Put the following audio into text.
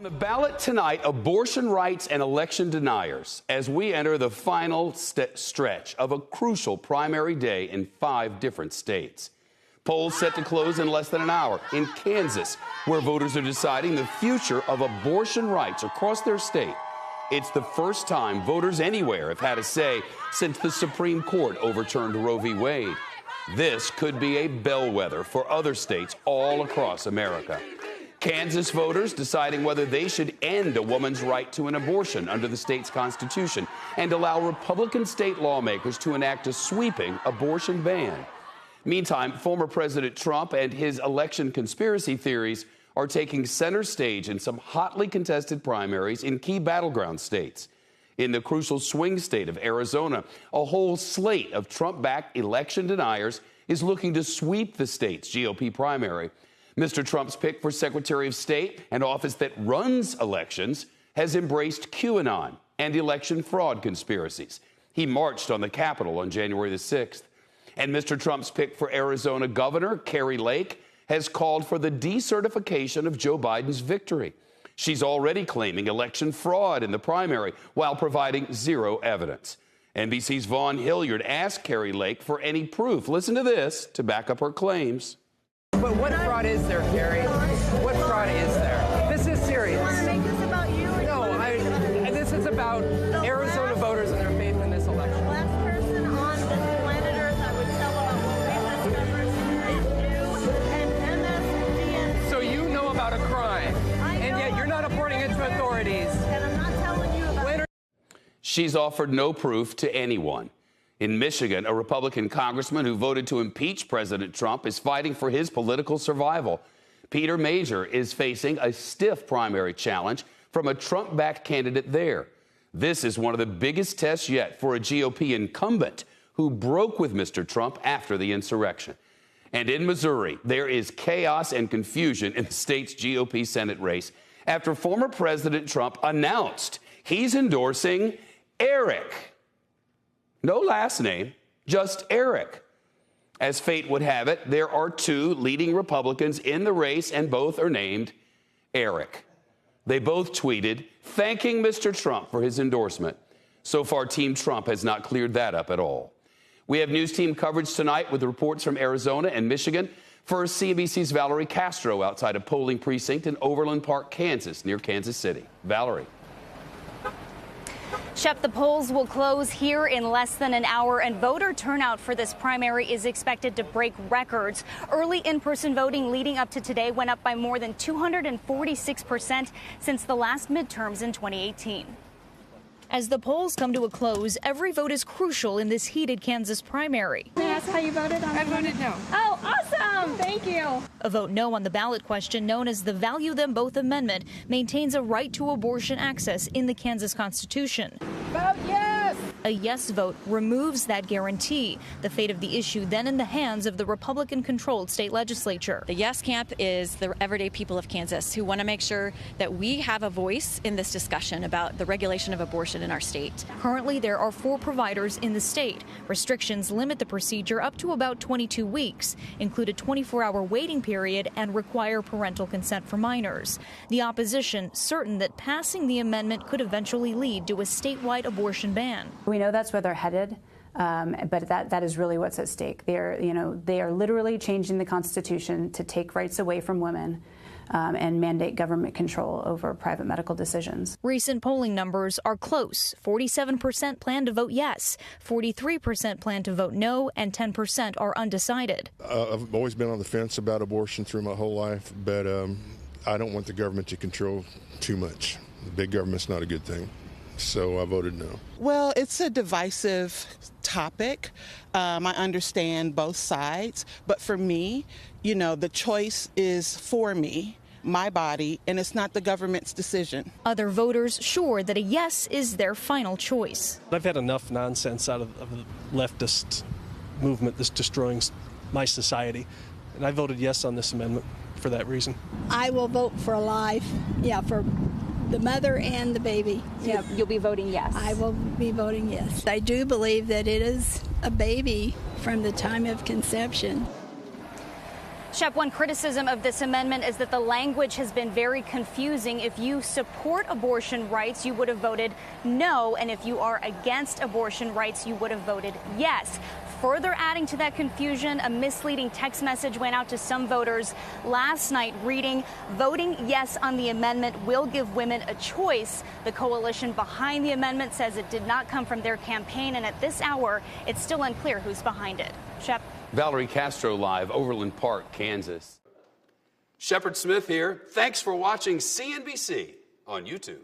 On the ballot tonight, abortion rights and election deniers, as we enter the final stretch of a crucial primary day in 5 different states. Polls set to close in less than an hour in Kansas, where voters are deciding the future of abortion rights across their state. It's the first time voters anywhere have had a say since the Supreme Court overturned Roe v. Wade. This could be a bellwether for other states all across America. Kansas voters deciding whether they should end a woman's right to an abortion under the state's constitution and allow Republican state lawmakers to enact a sweeping abortion ban. Meantime, former President Trump and his election conspiracy theories are taking center stage in some hotly contested primaries in key battleground states. In the crucial swing state of Arizona, a whole slate of Trump-backed election deniers is looking to sweep the state's GOP primary. Mr. Trump's pick for Secretary of State, an office that runs elections, has embraced QAnon and election fraud conspiracies. He marched on the Capitol on January the 6th. And Mr. Trump's pick for Arizona Governor, Kari Lake, has called for the decertification of Joe Biden's victory. She's already claiming election fraud in the primary while providing zero evidence. NBC's Vaughn Hilliard asked Kari Lake for any proof, listen to this, to back up her claims. But what fraud is there, Kari? What fraud is there? This is serious. You want to make this about you? No, this is about Arizona voters and their faith in this election. The last person on this planet Earth I would tell about what racist governors is you and MSDN. So you know about a crime, and yet you're not reporting it to authorities. And I'm not telling you about it. She's offered no proof to anyone. In Michigan, a Republican congressman who voted to impeach President Trump is fighting for his political survival. Peter Major is facing a stiff primary challenge from a Trump-backed candidate there. This is one of the biggest tests yet for a GOP incumbent who broke with Mr. Trump after the insurrection. And in Missouri, there is chaos and confusion in the state's GOP Senate race after former President Trump announced he's endorsing Eric. No last name, just Eric. As fate would have it, there are 2 leading Republicans in the race, and both are named Eric. They both tweeted thanking Mr. Trump for his endorsement. So far, Team Trump has not cleared that up at all. We have news team coverage tonight with reports from Arizona and Michigan. First, CNBC's Valerie Castro outside a polling precinct in Overland Park, Kansas, near Kansas City. Valerie. Shep, the polls will close here in less than an hour, and voter turnout for this primary is expected to break records. Early in-person voting leading up to today went up by more than 246% since the last midterms in 2018. As the polls come to a close, every vote is crucial in this heated Kansas primary. May I ask how you voted? I voted no. Oh, awesome. Thank you. A vote no on the ballot question, known as the Value Them Both Amendment, maintains a right to abortion access in the Kansas Constitution. Vote yes. A yes vote removes that guarantee. The fate of the issue then in the hands of the Republican-controlled state legislature. The yes camp is the everyday people of Kansas who want to make sure that we have a voice in this discussion about the regulation of abortion in our state. Currently, there are 4 providers in the state. Restrictions limit the procedure up to about 22 weeks, include a 24-hour waiting period, and require parental consent for minors. The opposition certain that passing the amendment could eventually lead to a statewide abortion ban. We know that's where they're headed, but that is really what's at stake. They are literally changing the Constitution to take rights away from women and mandate government control over private medical decisions. Recent polling numbers are close. 47% plan to vote yes, 43% plan to vote no, and 10% are undecided. I've always been on the fence about abortion through my whole life, but I don't want the government to control too much. The big government's not a good thing. So I voted no. Well, it's a divisive topic. I understand both sides. But for me, the choice is for me, my body, and it's not the government's decision. Other voters sure that a yes is their final choice. I've had enough nonsense out of the leftist movement that's destroying my society. And I voted yes on this amendment for that reason. I will vote for life. Yeah, for the mother and the baby. Yeah, you'll be voting yes. I will be voting yes. I do believe that it is a baby from the time of conception. Shep, one criticism of this amendment is that the language has been very confusing. If you support abortion rights, you would have voted no, and if you are against abortion rights, you would have voted yes. Further adding to that confusion, a misleading text message went out to some voters last night reading, "Voting yes on the amendment will give women a choice." The coalition behind the amendment says it did not come from their campaign, and at this hour, it's still unclear who's behind it. Shep. Valerie Castro live, Overland Park, Kansas. Shepard Smith here. Thanks for watching CNBC on YouTube.